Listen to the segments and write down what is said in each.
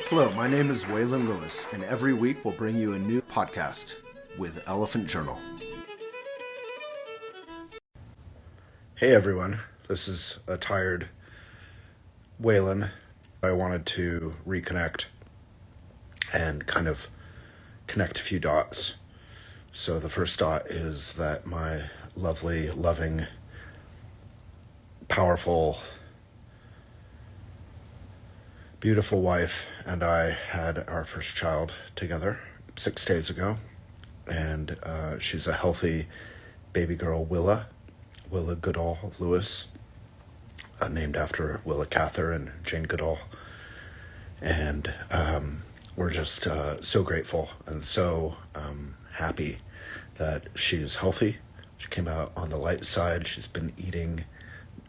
Hello, my name is Waylon Lewis, and every week we'll bring you a new podcast with Elephant Journal. Hey everyone, this is a tired Waylon. I wanted to reconnect and kind of connect a few dots. So the first dot is that my lovely, loving, powerful, beautiful wife and I had our first child together 6 days ago, and she's a healthy baby girl, Willa Goodall Lewis, named after Willa Cather and Jane Goodall. And we're just so grateful and so happy that she's healthy. She came out on the light side. She's been eating,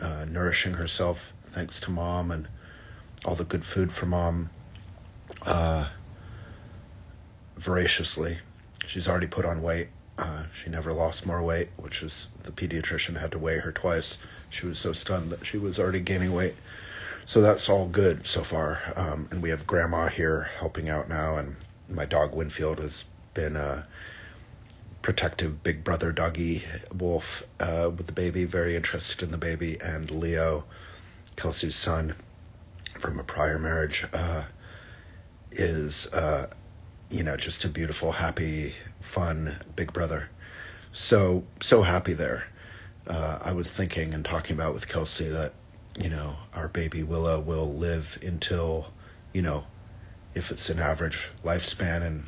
nourishing herself thanks to mom and all the good food from mom, voraciously. She's already put on weight. She never lost more weight, which is, the pediatrician had to weigh her twice. She was so stunned that she was already gaining weight. So that's all good so far. And we have grandma here helping out now, and my dog Winfield has been a protective big brother doggy wolf with the baby, very interested in the baby. And Leo, Kelsey's son from a prior marriage, is just a beautiful, happy, fun big brother. So happy there. I was thinking and talking about with Kelsey that, our baby Willa will live until, if it's an average lifespan, and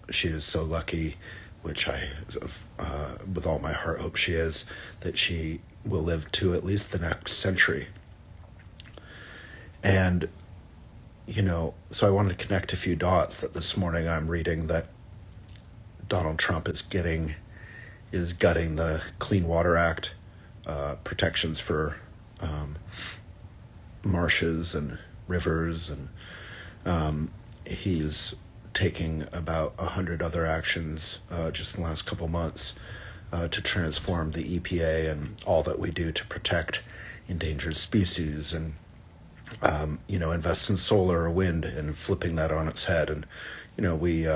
she is so lucky, which I, with all my heart, hope she is, that she will live to at least the next century. And, so I wanted to connect a few dots that this morning I'm reading that Donald Trump is gutting the Clean Water Act, protections for marshes and rivers, and he's taking about 100 other actions just in the last couple months to transform the EPA and all that we do to protect endangered species, and invest in solar or wind and flipping that on its head. And we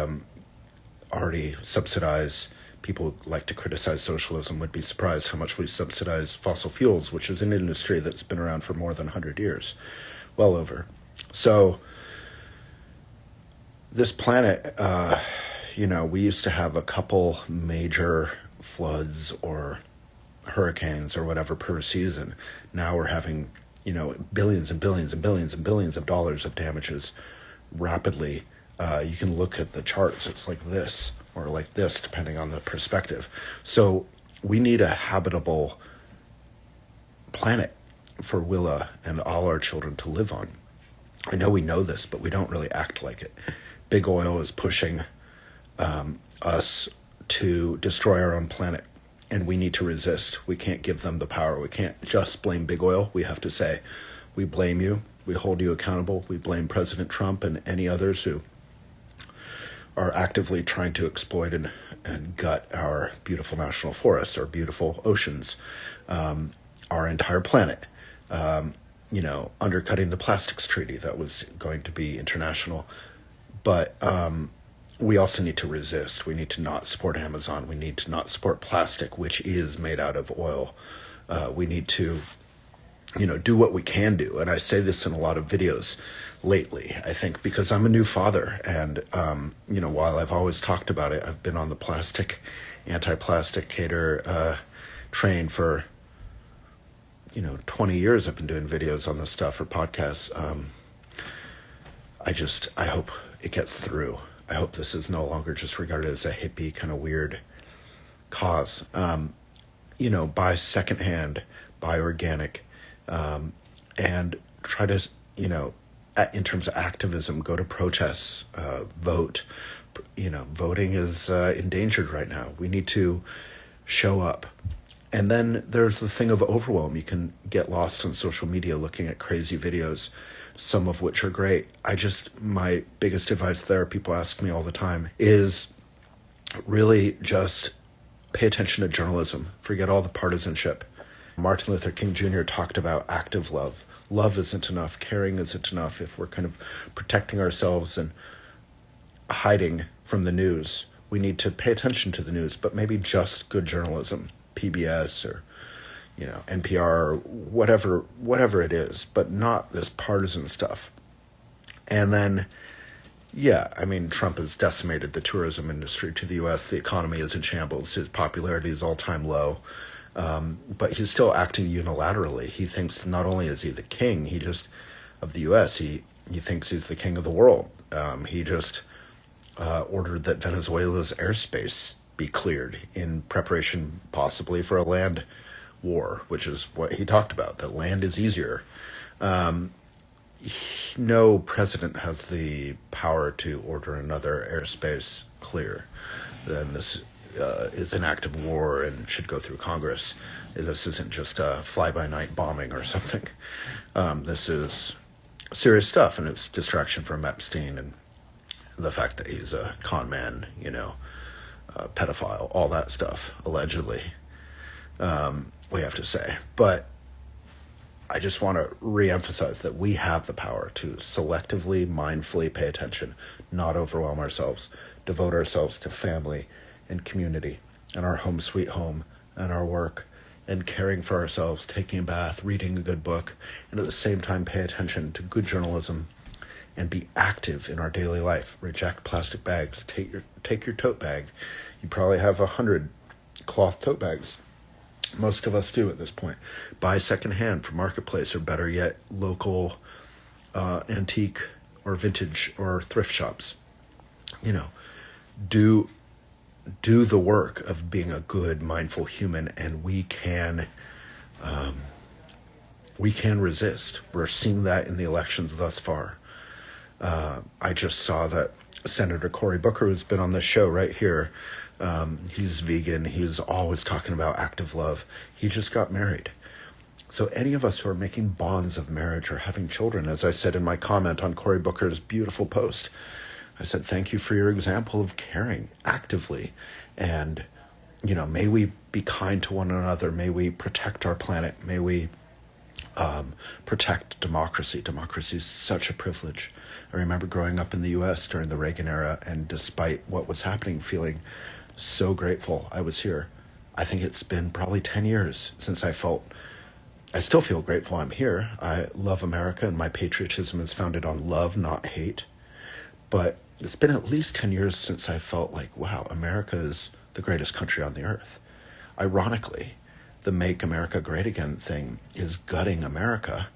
already subsidize. People who like to criticize socialism would be surprised how much we subsidize fossil fuels, which is an industry that's been around for more than 100 years, well over. So this planet, we used to have a couple major floods or hurricanes or whatever per season. Now we're having, billions and billions and billions and billions of dollars of damages rapidly. You can look at the charts. It's like this or like this, depending on the perspective. So we need a habitable planet for Willa and all our children to live on. I know we know this, but we don't really act like it. Big oil is pushing us to destroy our own planet, and we need to resist. We can't give them the power. We can't just blame big oil. We have to say, we blame you. We hold you accountable. We blame President Trump and any others who are actively trying to exploit and gut our beautiful national forests, our beautiful oceans, our entire planet, undercutting the plastics treaty that was going to be international. But we also need to resist. We need to not support Amazon. We need to not support plastic, which is made out of oil. We need to, do what we can do. And I say this in a lot of videos lately, I think, because I'm a new father. And, while I've always talked about it, I've been on the anti-plasticator train for, 20 years. I've been doing videos on this stuff or podcasts. I hope it gets through. I hope this is no longer just regarded as a hippie kind of weird cause. Buy secondhand, buy organic, and try to, in terms of activism, go to protests, vote. Voting is endangered right now. We need to show up. And then there's the thing of overwhelm. You can get lost on social media looking at crazy videos, some of which are great. My biggest advice there, people ask me all the time, is really just pay attention to journalism. Forget all the partisanship. Martin Luther King Jr. talked about active love. love isn't enough, caring isn't enough, if we're kind of protecting ourselves and hiding from the news, we need to pay attention to the news, but maybe just good journalism, PBS or NPR, or whatever it is, but not this partisan stuff. And then, yeah, I mean, Trump has decimated the tourism industry to the U.S. The economy is in shambles. His popularity is all-time low. But he's still acting unilaterally. He thinks not only is he the king, of the U.S., he thinks he's the king of the world. He just ordered that Venezuela's airspace be cleared in preparation possibly for a land war, which is what he talked about, that land is easier. No president has the power to order another airspace clear. Then this is an act of war and should go through Congress. This isn't just a fly-by-night bombing or something. This is serious stuff, and it's distraction from Epstein and the fact that he's a con man, pedophile, all that stuff, allegedly, we have to say. But I just want to reemphasize that we have the power to selectively, mindfully pay attention, not overwhelm ourselves, devote ourselves to family and community and our home sweet home and our work and caring for ourselves, taking a bath, reading a good book, and at the same time pay attention to good journalism and be active in our daily life. Reject plastic bags. Take your tote bag. You probably have 100 cloth tote bags. Most of us do at this point. Buy secondhand from Marketplace, or better yet, local antique or vintage or thrift shops. Do the work of being a good, mindful human, and we can resist. We're seeing that in the elections thus far. I just saw that Senator Cory Booker, who's been on this show right here, he's vegan. He's always talking about active love. He just got married. So any of us who are making bonds of marriage or having children, as I said in my comment on Cory Booker's beautiful post, I said, thank you for your example of caring actively. And, may we be kind to one another. May we protect our planet. May we protect democracy. Democracy is such a privilege. I remember growing up in the U.S. during the Reagan era, and despite what was happening, feeling so grateful I was here. I think it's been probably 10 years since I still feel grateful I'm here. I love America, and my patriotism is founded on love, not hate. But it's been at least 10 years since I felt like, wow, America is the greatest country on the earth. Ironically, the Make America Great Again thing is gutting America.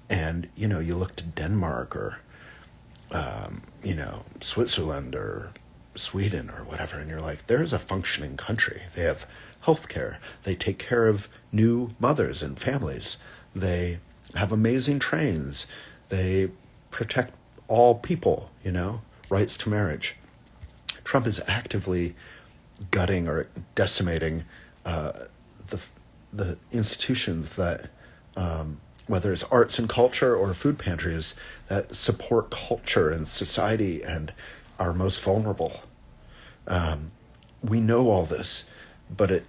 And, you look to Denmark or, Switzerland or Sweden or whatever, and you're like, there's a functioning country. They have healthcare. They take care of new mothers and families. They have amazing trains. They protect all people, rights to marriage. Trump is actively gutting or decimating the institutions that, whether it's arts and culture or food pantries, that support culture and society and are most vulnerable. We know all this, but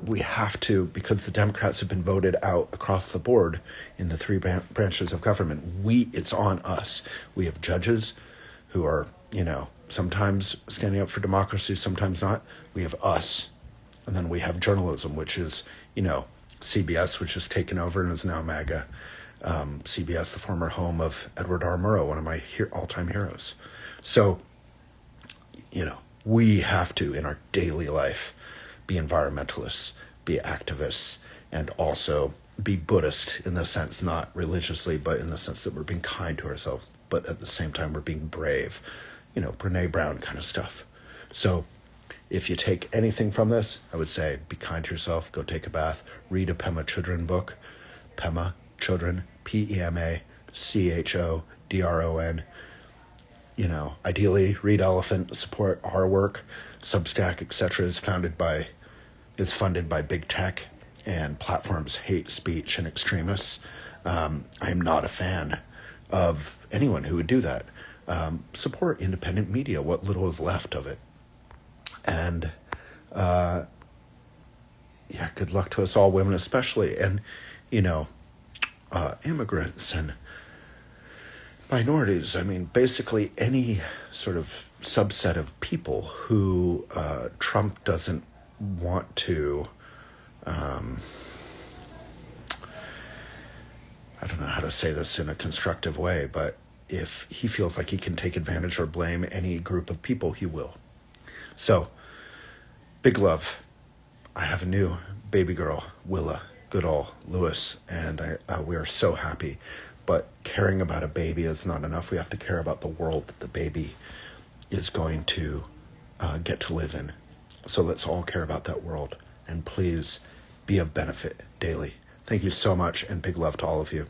we have to, because the Democrats have been voted out across the board in the three branches of government. It's on us. We have judges who are, sometimes standing up for democracy, sometimes not. We have us. And then we have journalism, which is, CBS, which has taken over and is now MAGA. CBS, the former home of Edward R. Murrow, one of my all-time heroes. So, we have to, in our daily life, be environmentalists, be activists, and also be Buddhist in the sense, not religiously, but in the sense that we're being kind to ourselves, but at the same time we're being brave. Brene Brown kind of stuff. So if you take anything from this, I would say be kind to yourself, go take a bath, read a Pema Chodron book. Pema Chodron, Pemachudron. Ideally read Elephant, support our work. Substack, etc. is funded by big tech, and platforms hate speech and extremists. I am not a fan of anyone who would do that. Support independent media, what little is left of it. And good luck to us all, women especially. And immigrants and minorities. I mean, basically any sort of subset of people who Trump doesn't want to, I don't know how to say this in a constructive way, but if he feels like he can take advantage or blame any group of people, he will. So, big love. I have a new baby girl, Willa, good old Lewis, and we are so happy. But caring about a baby is not enough. We have to care about the world that the baby is going to get to live in. So let's all care about that world. And please be of benefit daily. Thank you so much, and big love to all of you.